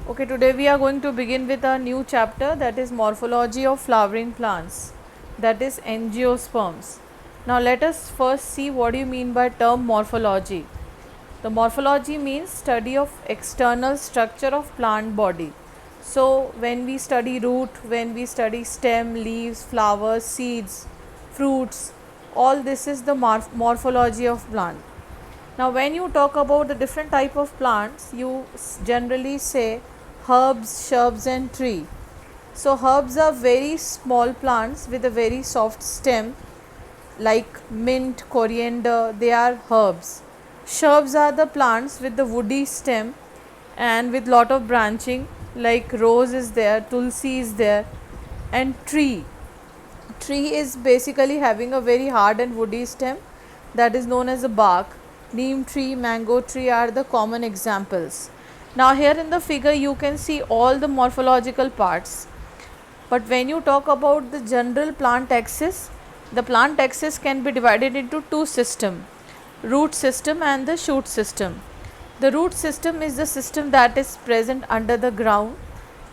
Okay, today we are going to begin with a new chapter, that is morphology of flowering plants, that is angiosperms. Now let us first see what do you mean by term morphology. The morphology means study of external structure of plant body. So when we study root, when we study stem, leaves, flowers, seeds, fruits, all this is the morphology of plant. Now when you talk about the different type of plants, you generally say herbs, shrubs and tree. So herbs are very small plants with a very soft stem, like mint, coriander, they are herbs. Shrubs are the plants with the woody stem and with lot of branching, like rose is there, tulsi is there, and tree. Tree is basically having a very hard and woody stem, that is known as a bark. Neem tree, mango tree are the common examples. Now here in the figure you can see all the morphological parts. But when you talk about the general plant axis, the plant axis can be divided into two systems, root system and the shoot system. The root system is the system that is present under the ground,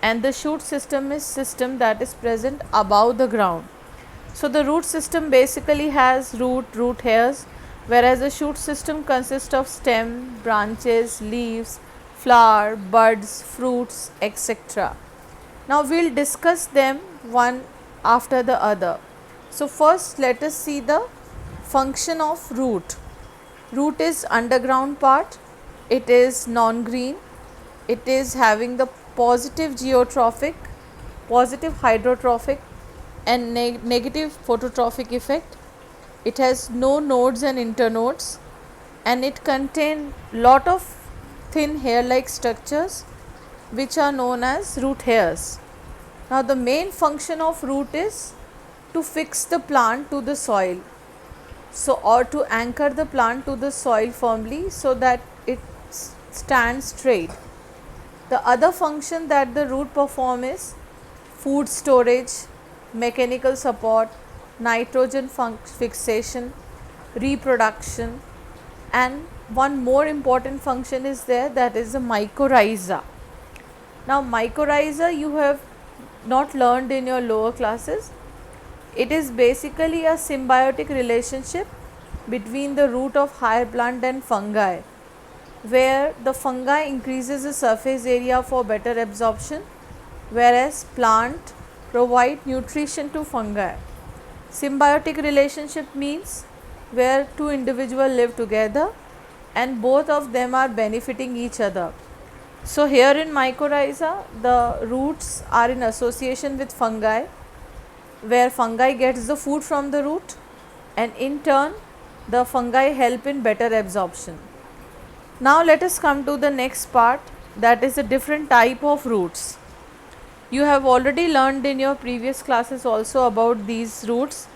and the shoot system is system that is present above the ground. So the root system basically has root hairs, whereas the shoot system consists of stem, branches, leaves, flower, buds, fruits, etc. Now we'll discuss them one after the other. So first let us see the function of root. Root is underground part, it is non-green, it is having the positive geotrophic, positive hydrotrophic and negative phototrophic effect. It has no nodes and internodes, and it contains lot of thin hair like structures which are known as root hairs. Now the main function of root is to fix the plant to the soil, so or to anchor the plant to the soil firmly so that it stands straight. The other function that the root perform is food storage, mechanical support, nitrogen fixation, reproduction, and one more important function is there, that is the mycorrhiza. Now mycorrhiza you have not learned in your lower classes. It is basically a symbiotic relationship between the root of higher plant and fungi, where the fungi increases the surface area for better absorption, whereas plant provide nutrition to fungi. Symbiotic relationship means where two individuals live together and both of them are benefiting each other. So here in mycorrhiza, the roots are in association with fungi, where fungi gets the food from the root, and in turn the fungi help in better absorption. Now let us come to the next part, that is a different type of roots. You have already learned in your previous classes also about these roots.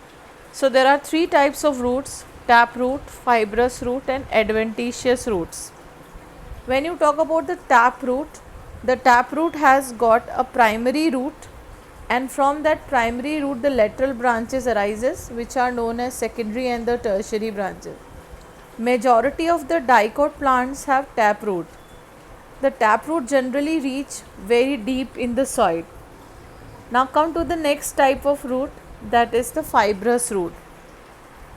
So there are three types of roots: tap root, fibrous root and adventitious roots. When you talk about the tap root has got a primary root, and from that primary root the lateral branches arises, which are known as secondary and the tertiary branches. Majority of the dicot plants have tap root. The taproot generally reach very deep in the soil. Now come to the next type of root, that is the fibrous root.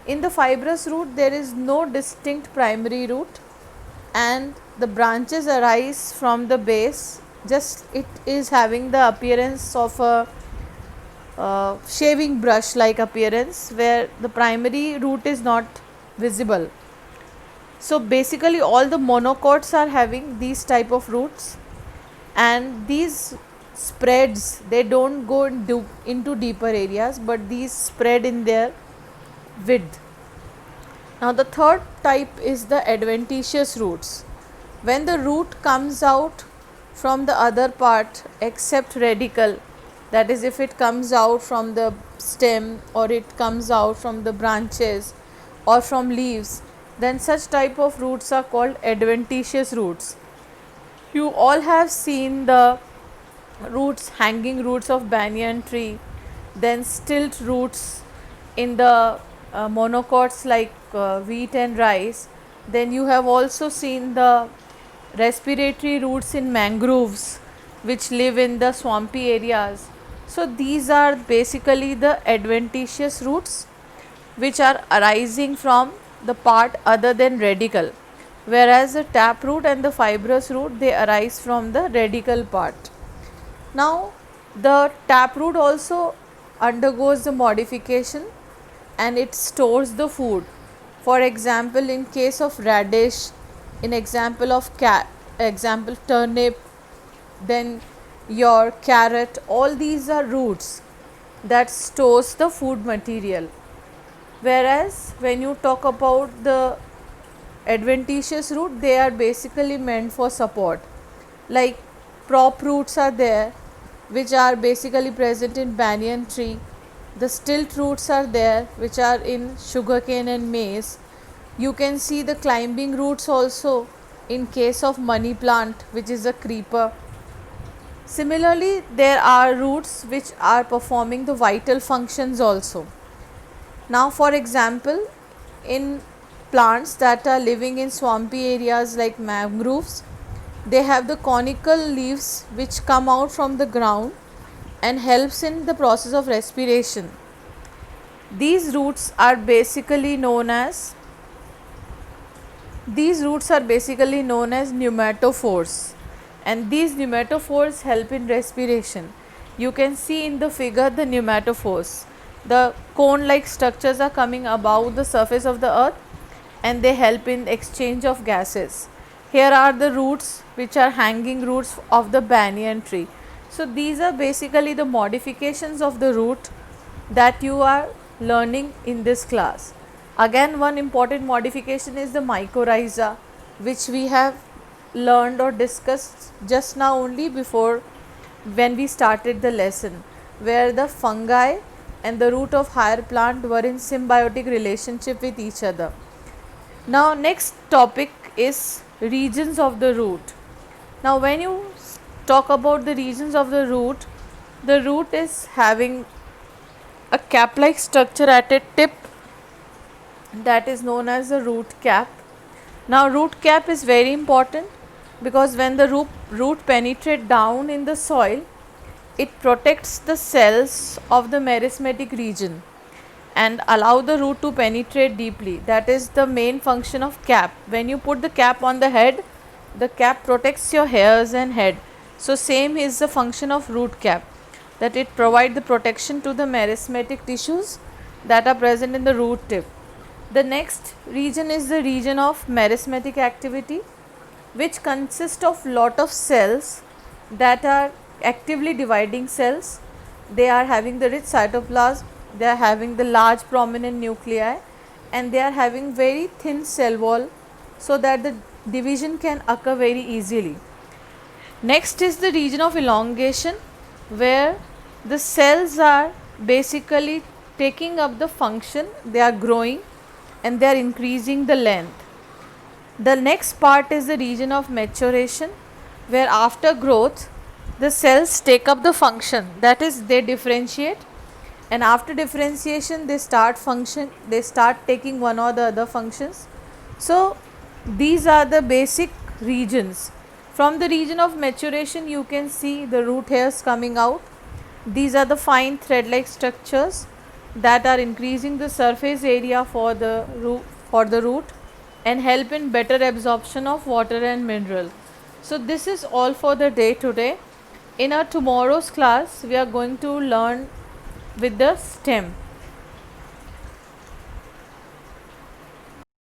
In the fibrous root there is no distinct primary root, and the branches arise from the base, just it is having the appearance of a shaving brush like appearance, where the primary root is not visible. So basically all the monocots are having these type of roots, and these spreads, they don't go into deeper areas, but these spread in their width. Now the third type is the adventitious roots. When the root comes out from the other part except radicle, that is if it comes out from the stem or it comes out from the branches or from leaves, then such type of roots are called adventitious roots. You all have seen the roots, hanging roots of banyan tree, then stilt roots in the monocots like wheat and rice. Then you have also seen the respiratory roots in mangroves. which live in the swampy areas. So these are basically the adventitious roots which are arising from the part other than radicle, whereas the taproot and the fibrous root, they arise from the radicle part. Now the taproot also undergoes the modification and it stores the food. For example, in case of radish, in example of example turnip, then your carrot, all these are roots that stores the food material. Whereas when you talk about the adventitious root, they are basically meant for support. Like prop roots are there, which are basically present in banyan tree. The stilt roots are there, which are in sugarcane and maize. You can see the climbing roots also in case of money plant, which is a creeper. Similarly, there are roots which are performing the vital functions also. Now, for example, in plants that are living in swampy areas like mangroves, they have the conical leaves which come out from the ground and helps in the process of respiration. These roots are basically known as pneumatophores, and these pneumatophores help in respiration. You can see in the figure the pneumatophores. The cone like structures are coming above the surface of the earth and they help in exchange of gases. Here are the roots which are hanging roots of the banyan tree. So these are basically the modifications of the root that you are learning in this class. Again, one important modification is the mycorrhiza, which we have learned or discussed just now only before when we started the lesson, where the fungi and the root of higher plant were in symbiotic relationship with each other. Now next topic is regions of the root. Now when you talk about the regions of the root is having a cap like structure at a tip, that is known as the root cap. Now root cap is very important because when the root penetrate down in the soil, it protects the cells of the meristematic region and allow the root to penetrate deeply. That is the main function of cap. When you put the cap on the head, the cap protects your hairs and head. So same is the function of root cap, that it provides the protection to the meristematic tissues that are present in the root tip. The next region is the region of meristematic activity, which consists of lot of cells that are actively dividing cells. They are having the rich cytoplasm, they are having the large prominent nuclei, and they are having very thin cell wall so that the division can occur very easily. Next is the region of elongation, where the cells are basically taking up the function, they are growing and they are increasing the length. The next part is the region of maturation, where after growth the cells take up the function, that is they differentiate, and after differentiation they start taking one or the other functions. So these are the basic regions. From the region of maturation you can see the root hairs coming out. These are the fine thread like structures that are increasing the surface area for the root and help in better absorption of water and mineral. So this is all for the day today. In our tomorrow's class we are going to learn with the stem.